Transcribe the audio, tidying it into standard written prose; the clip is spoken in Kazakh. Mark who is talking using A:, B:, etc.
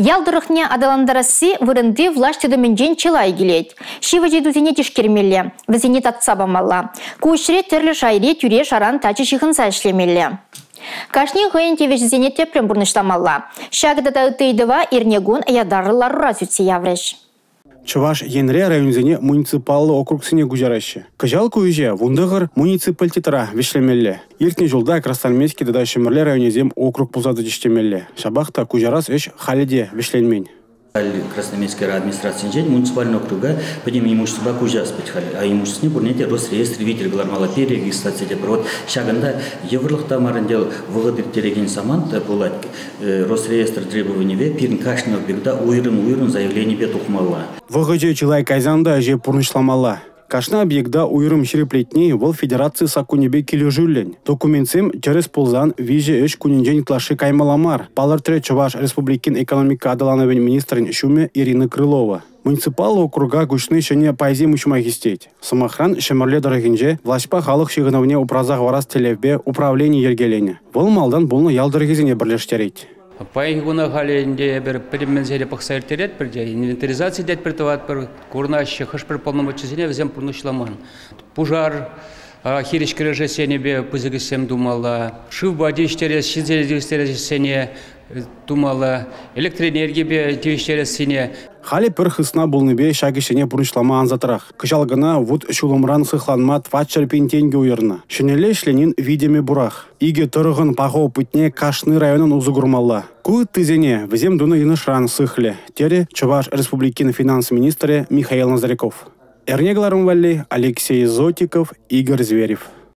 A: Ялдырықне адаландарасы вырынды власть өдіменжен чылай келет. Шивы жедузіне тешкермелі, візіне татсабамалла. Көшіре түрлі шайре тюре шаран тачы шихынса ішлемелі. Кашни ғайын тевешізіне теплен бұрныштамалла. Шағыдада ұтыйдыва ирнегун ядарылар разүтсе явреш.
B: Чуваш Енре районзене муниципаллы округсыне гужарашы. Кажал күйже вундығыр муниципалитетара вешлемелі. Иртне жолда Красноармейский дада Шемерле районезем округ пузады дештемелі. Шабақта кужарас эш халиде вешлемень.
C: Красноармейская администрация муниципального округа подним имущество кужас подхали, а имущество не бурнете Росреестр видел глармала перерегистрация депровод шаганда еврлых тамарандел выгоды тереген самант пулать Росреестр требований ве пирн кашнер бегда уйрым заявление бе тухмала.
B: Выгоде человек казанда же пурнышламала. Кашна объекта уйрым ширеплетней вол федерации сакунебе килюжулен. Документсем через ползан виже эш кунинжен клаши каймаламар. Палартре Чуваш Республикин экономика адалановен министрин Шуме Ирина Крылова. Муниципалы округа гучны шене пайзи мучмагистеть. Самохран Шемерле дорогинже влашпа халық шигановне упразах варас телевбе управление ергелене. Вол малдан болны ялдыргизине бірлештерейт.
D: Пайгуна галенде бер перемензеле пахсайтерет перде инвентаризация дет пертоват пер курнащих хаш пер полномочия взем пурнушламан. Пожар хиришкереже сенебе пызыгысем думала. Шивба диштерес шизелес сене думала. Электроэнергия бе диштерес сене.
B: Хали пер хысна болныбе шагишене пурнышлама анзатрах. Кышалгына вуд шулымран сыхланма тватчар пентенге уйырна. Шенеле шленин видеме бурах. Иге тұрығын пахо пытне Кашны районын узугурмалла. Ку тызене візем дуны инышран сыхле. Тере Чуваш Республикин финанс министре Михаил Назаряков. Эрнегларым валли Алексей Зотиков, Игорь Зверев.